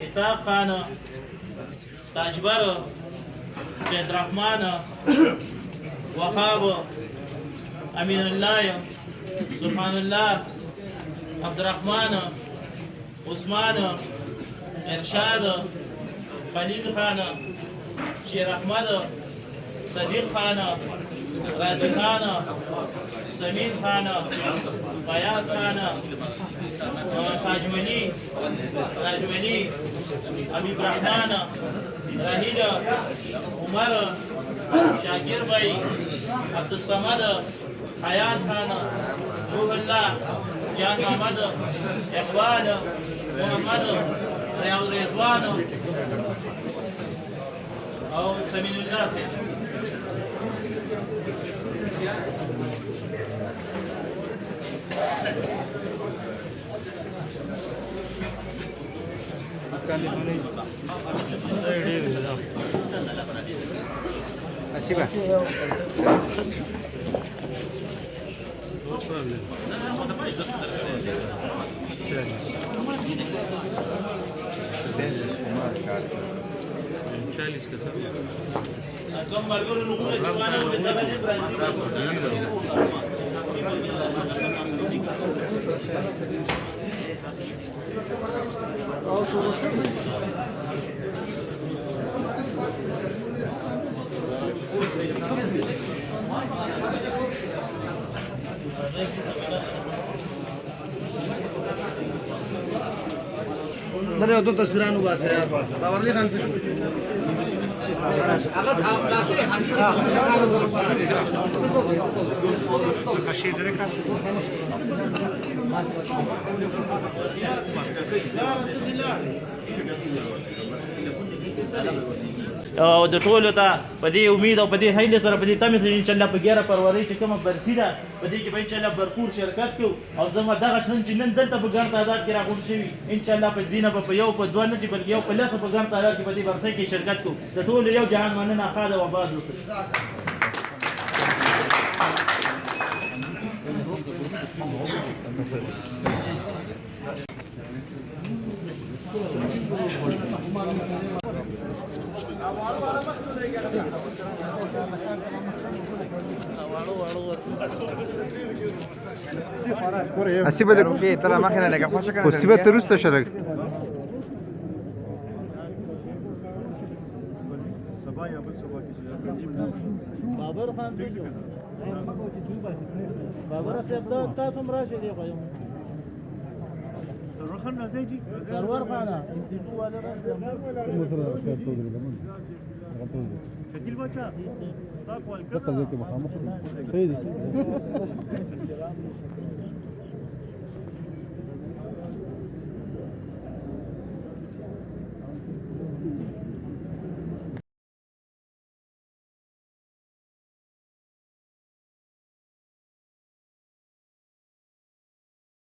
اسحاق خان، تاجبر، سید رحمان، وهاب، امین الله، سبحان الله، عبدالرحمن، عثمان، ارشاد، خلیل خان، شیر احمد، صدیق خان، راضی خان، سمین خان، فیاض خان، تاجملی، راجملی، حبیب رحمان، راهیل، عمر، شاکر بھائی، عبدالصمد، حیات خان، روح اللہ، جان محمد، اقبال، محمد، ریاض رضوان اور سمین اللہ سے así va. دغه یو دوه تصویرانو باسه یار باورلی خان څه او د ټولو ته په دې امید او په دې هیله سره په دې تمې سره انشاءالله په 11 فروری چې کومه برسي ده په دې کې به انشاءالله بھرپور شرکت کوو او زما دغه نن چې نن دلته په ګڼ تعداد کې راغونډ شوي انشاءالله په دې نه به په یو په دوه نه چې بلکې یو په لسو په ګڼ تعداد کې په دې برسۍ کې شرکت کوو د ټولو یو جهان مننه ښاد او آباد اوسئ. Así puede que toda la máquina de café se pues si va a tener usted شرک بابر خان ته بابر صاحب دا تاسو راشه دی خو سرور خان راځي جی سرور خان انستیتو والا شکیل بچا تاسو ولکه ته ځکه مخامخ صحیح دي